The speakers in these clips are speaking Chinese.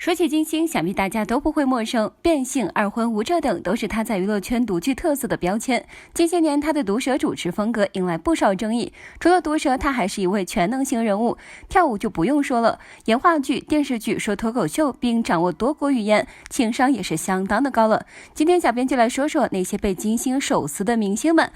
说起金星，想必大家都不会陌生，变性、二婚、无证等都是她在娱乐圈独具特色的标签。近些年，她的毒舌主持风格引来不少争议。除了毒舌，她还是一位全能型人物，跳舞就不用说了，演话剧、电视剧、说脱口秀，并掌握多国语言，情商也是相当的高了。今天小编就来说说那些被金星手撕的明星们。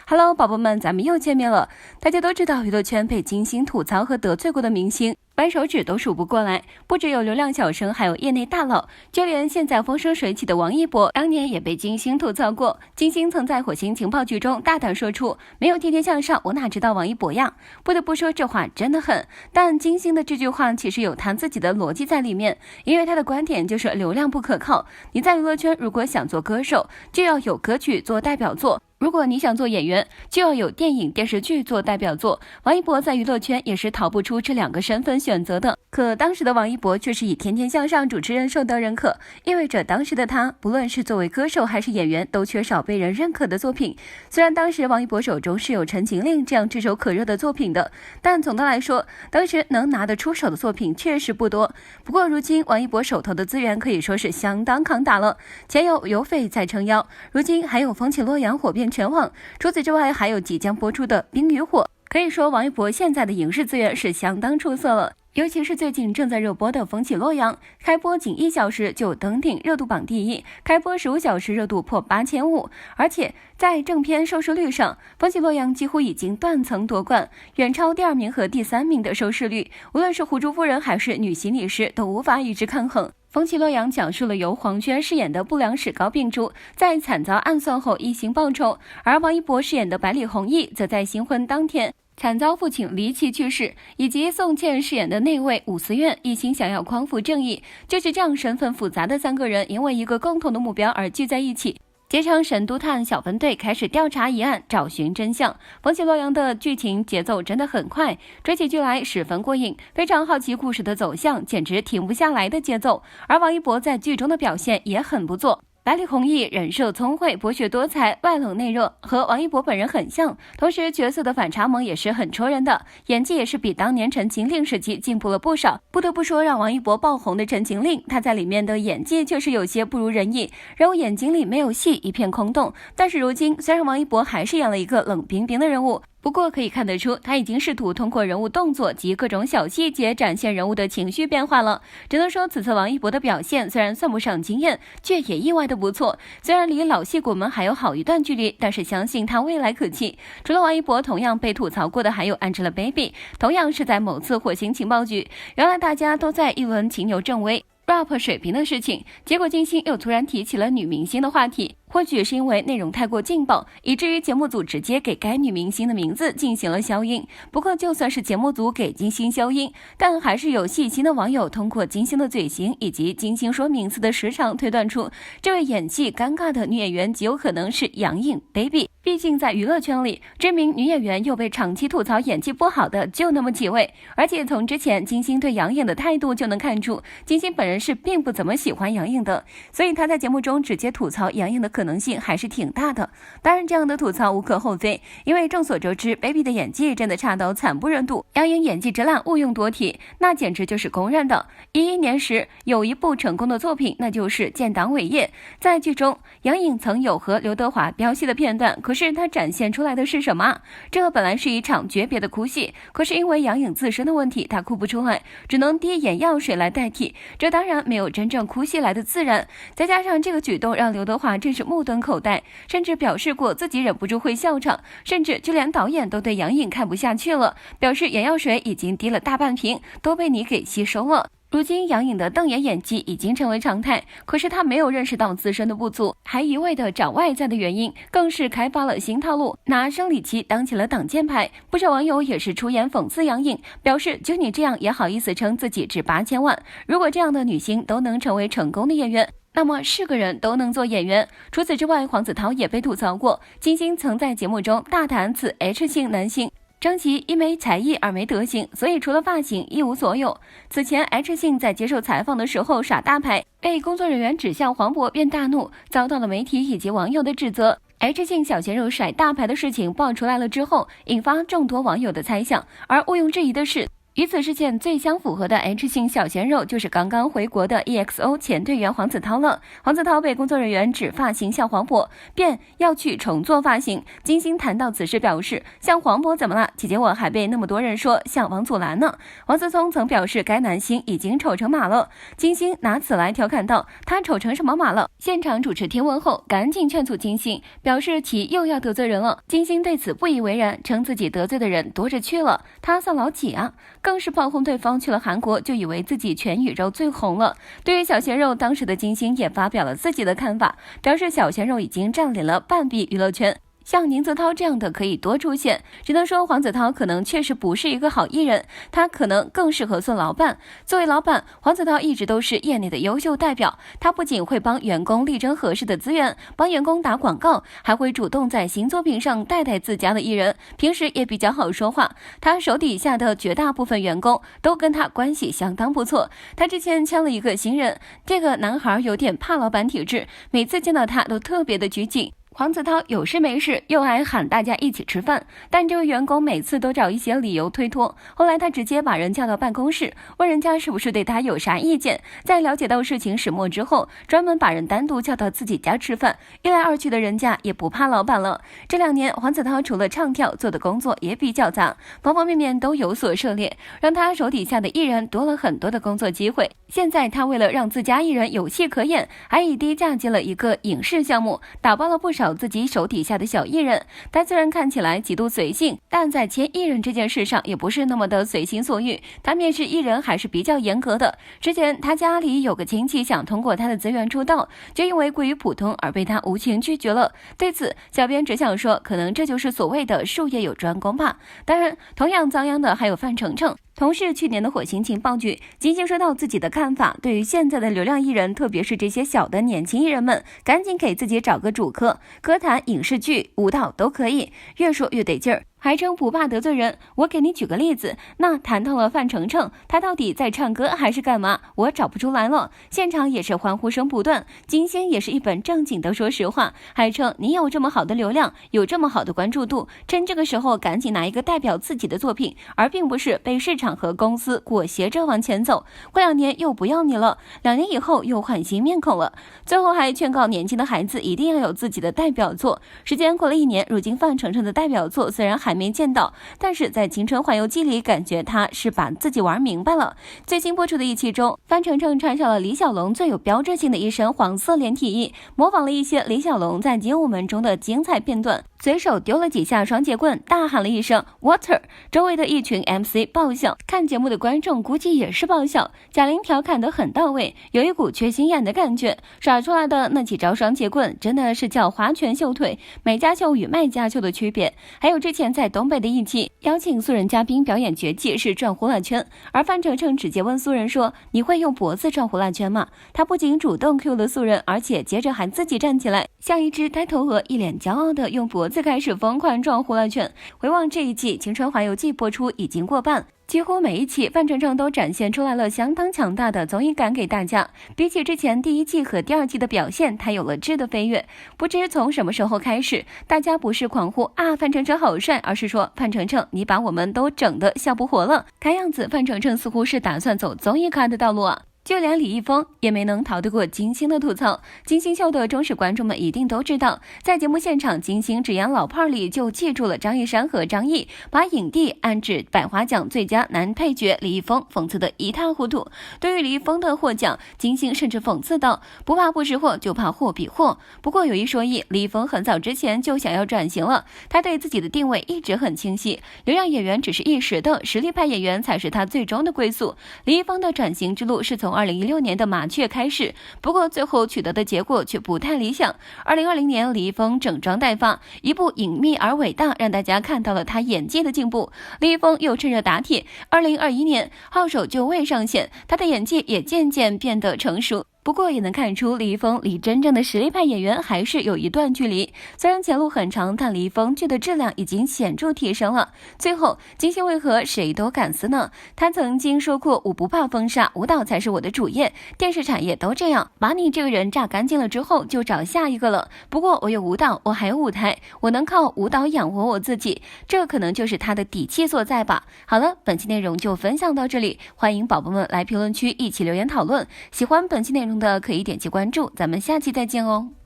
Hello， 宝宝们，咱们又见面了。大家都知道，娱乐圈被金星吐槽和得罪过的明星，掰手指都数不过来。不只有流量小生，还有业内大佬，就连现在风生水起的王一博，当年也被金星吐槽过。金星曾在《火星情报局》中大胆说出：“没有天天向上，我哪知道王一博呀？”不得不说，这话真的狠。但金星的这句话其实有他自己的逻辑在里面，因为他的观点就是流量不可靠。你在娱乐圈如果想做歌手，就要有歌曲做代表作。如果你想做演员，就要有电影、电视剧做代表作。王一博在娱乐圈也是逃不出这两个身份选择的。可当时的王一博却是以天天向上主持人受到认可，意味着当时的他，不论是作为歌手还是演员，都缺少被人认可的作品。虽然当时王一博手中是有《陈情令》这样炙手可热的作品的，但总的来说，当时能拿得出手的作品确实不多。不过如今王一博手头的资源可以说是相当扛打了，前有有匪在撑腰，如今还有风起洛阳火遍全网。除此之外，还有即将播出的《冰与火》。可以说王一博现在的影视资源是相当出色了，尤其是最近正在热播的《风起洛阳》，开播仅1小时就登顶热度榜第1，开播15小时热度破8500，而且在正片收视率上，《风起洛阳》几乎已经断层夺冠，远超第2名和第3名的收视率，无论是虎珠夫人还是女心理师都无法与之抗衡。风起洛阳讲述了由黄轩饰演的不良史高病猪在惨遭暗算后一心报仇，而王一博饰演的百里弘毅则在新婚当天惨遭父亲离奇去世，以及宋茜饰演的那位武思苑一心想要匡扶正义。就是这样身份复杂的3个人，因为一个共同的目标而聚在一起，结成神都探小分队，开始调查疑案，找寻真相。风起洛阳的剧情节奏真的很快，追起剧来十分过瘾，非常好奇故事的走向，简直停不下来的节奏。而王一博在剧中的表现也很不错。百里弘毅人设聪慧、博学多才、外冷内热，和王一博本人很像，同时角色的反差萌也是很戳人的，演技也是比当年《陈情令》时期进步了不少。不得不说，让王一博爆红的《陈情令》，他在里面的演技确实有些不如人意，人物眼睛里没有戏，一片空洞。但是如今，虽然王一博还是演了一个冷冰冰的人物，不过可以看得出，他已经试图通过人物动作及各种小细节展现人物的情绪变化了。只能说此次王一博的表现虽然算不上惊艳，却也意外的不错。虽然离老戏骨们还有好一段距离，但是相信他未来可期。除了王一博，同样被吐槽过的还有 Angelababy， 同样是在某次火星情报局，原来大家都在议论秦牛正威rap 水平的事情，结果金星又突然提起了女明星的话题。或许是因为内容太过劲爆，以至于节目组直接给该女明星的名字进行了消音。不过就算是节目组给金星消音，但还是有细心的网友通过金星的嘴型以及金星说名字的时长推断出，这位演技尴尬的女演员极有可能是杨颖 Baby。毕竟在娱乐圈里，知名女演员又被长期吐槽演技不好的就那么几位，而且从之前金星对杨颖的态度就能看出，金星本人是并不怎么喜欢杨颖的，所以她在节目中直接吐槽杨颖的可能性还是挺大的。当然这样的吐槽无可厚非，因为众所周知 Baby 的演技真的差到惨不忍睹，杨颖演技之烂毋庸多提，那简直就是公认的。11年时有一部成功的作品，那就是建党伟业。在剧中杨颖曾有和刘德华飙戏的片段，可是她展现出来的是什么？这本来是一场诀别的哭戏，可是因为杨颖自身的问题，她哭不出来，只能滴眼药水来代替，这当然没有真正哭戏来的自然。再加上这个举动让刘德华真是目瞪口呆，甚至表示过自己忍不住会笑场，甚至就连导演都对杨颖看不下去了，表示眼药水已经滴了大半瓶，都被你给吸收了。如今杨颖的瞪眼演技已经成为常态，可是她没有认识到自身的不足，还一味的找外在的原因，更是开发了新套路，拿生理期当起了挡箭牌。不少网友也是出言讽刺杨颖，表示就你这样也好意思称自己值8000万，如果这样的女星都能成为成功的演员，那么是个人都能做演员。除此之外，黄子韬也被吐槽过，金星曾在节目中大谈此 H 姓男性张琪因没才艺而没德行，所以除了发型一无所有。此前 H 姓在接受采访的时候耍大牌，被工作人员指向黄渤便大怒，遭到了媒体以及网友的指责。H 姓小鲜肉甩大牌的事情爆出来了之后，引发众多网友的猜想，而毋庸置疑的是，与此事件最相符合的 H 姓小鲜肉就是刚刚回国的 EXO 前队员黄子韬了。黄子韬被工作人员指发型像黄渤，便要去重做发型。金星谈到此事表示，像黄渤怎么了？姐姐我还被那么多人说像王祖蓝呢。王思聪曾表示该男星已经丑成马了。金星拿此来调侃道，他丑成什么马了？现场主持听闻后赶紧劝阻金星，表示其又要得罪人了。金星对此不以为然，称自己得罪的人多着去了，他算老几啊？更是炮轰对方去了韩国就以为自己全宇宙最红了。对于小鲜肉，当时的金星也发表了自己的看法，表示小鲜肉已经占领了半壁娱乐圈，像宁泽涛这样的可以多出现。只能说黄子韬可能确实不是一个好艺人，他可能更适合做老板。作为老板，黄子韬一直都是业内的优秀代表，他不仅会帮员工力争合适的资源，帮员工打广告，还会主动在新作品上带自家的艺人，平时也比较好说话。他手底下的绝大部分员工都跟他关系相当不错。他之前签了一个新人，这个男孩有点怕老板体质，每次见到他都特别的拘谨。黄子韬有事没事又爱喊大家一起吃饭，但这位员工每次都找一些理由推脱。后来他直接把人叫到办公室，问人家是不是对他有啥意见。在了解到事情始末之后，专门把人单独叫到自己家吃饭，一来二去的人家也不怕老板了。这2年黄子韬除了唱跳，做的工作也比较杂，方方面面都有所涉猎，让他手底下的艺人多了很多的工作机会。现在他为了让自家艺人有戏可演，还以低价接了一个影视项目，打包了不少自己手底下的小艺人。他虽然看起来极度随性，但在签艺人这件事上也不是那么的随心所欲，他面试艺人还是比较严格的。之前他家里有个亲戚想通过他的资源出道，就因为过于普通而被他无情拒绝了。对此小编只想说，可能这就是所谓的术业有专攻吧。当然同样遭殃的还有范丞丞。同是去年的火星情报剧，金星说到自己的看法，对于现在的流量艺人，特别是这些小的年轻艺人们，赶紧给自己找个主科，歌坛、影视剧、舞蹈都可以，越说越得劲儿。还称不怕得罪人。我给你举个例子，那谈到了范丞丞，他到底在唱歌还是干嘛？我找不出来了。现场也是欢呼声不断，金星也是一本正经的说实话，还称你有这么好的流量，有这么好的关注度，趁这个时候赶紧拿一个代表自己的作品，而并不是被市场和公司裹挟着往前走。过2年又不要你了，2年以后又换新面孔了。最后还劝告年轻的孩子一定要有自己的代表作。时间过了1年，如今范丞丞的代表作虽然还没见到，但是在《青春环游记》里感觉他是把自己玩明白了。最新播出的一期中，范丞丞穿上了李小龙最有标志性的一身黄色连体衣，模仿了一些李小龙在精武门中的精彩片段，随手丢了几下双节棍，大喊了一声 water， 周围的一群 MC 爆笑，看节目的观众估计也是爆笑。贾玲调侃得很到位，有一股缺心眼的感觉，耍出来的那几招双节棍真的是叫划拳秀腿，买家秀与卖家秀的区别。还有之前在东北的一期，邀请素人嘉宾表演绝技是转呼啦圈，而范丞丞直接问素人说，你会用脖子转呼啦圈吗？他不仅主动 Q 了素人，而且接着还自己站起来，像一只呆头鹅，一脸骄傲的用脖子开始疯狂转呼啦圈。回望这一季《青春环游记》播出已经过半，几乎每一期范丞丞都展现出来了相当强大的综艺感给大家。比起之前第1季和第2季的表现，他有了质的飞跃。不知从什么时候开始，大家不是狂呼啊范丞丞好帅，而是说范丞丞你把我们都整得笑不活了。看样子范丞丞似乎是打算走综艺咖的道路啊。就连李易峰也没能逃得过金星的吐槽。金星秀的忠实观众们一定都知道，在节目现场，金星只演老炮儿里就记住了张一山和张译，把影帝安置百花奖最佳男配角李易峰，讽刺得一塌糊涂。对于李易峰的获奖，金星甚至讽刺道，不怕不识货，就怕货比货。不过有一说一，李易峰很早之前就想要转型了，他对自己的定位一直很清晰，流量演员只是一时的，实力派演员才是他最终的归宿。李易峰的转型之路是从2016年的麻雀开始，不过最后取得的结果却不太理想。2020年，李易峰整装待发，一部隐秘而伟大，让大家看到了他演技的进步。李易峰又趁热打铁，2021年号手就位上线，他的演技也渐渐变得成熟。不过也能看出李易峰离真正的实力派演员还是有一段距离。虽然前路很长，但李易峰剧的质量已经显著提升了。最后，金星为何谁都敢撕呢？他曾经说过，我不怕封杀，舞蹈才是我的主业，电视产业都这样，把你这个人榨干净了之后就找下一个了。不过我有舞蹈，我还有舞台，我能靠舞蹈养活我自己，这可能就是他的底气所在吧。好了，本期内容就分享到这里，欢迎宝宝们来评论区一起留言讨论。喜欢本期内容的可以点击关注，咱们下期再见哦。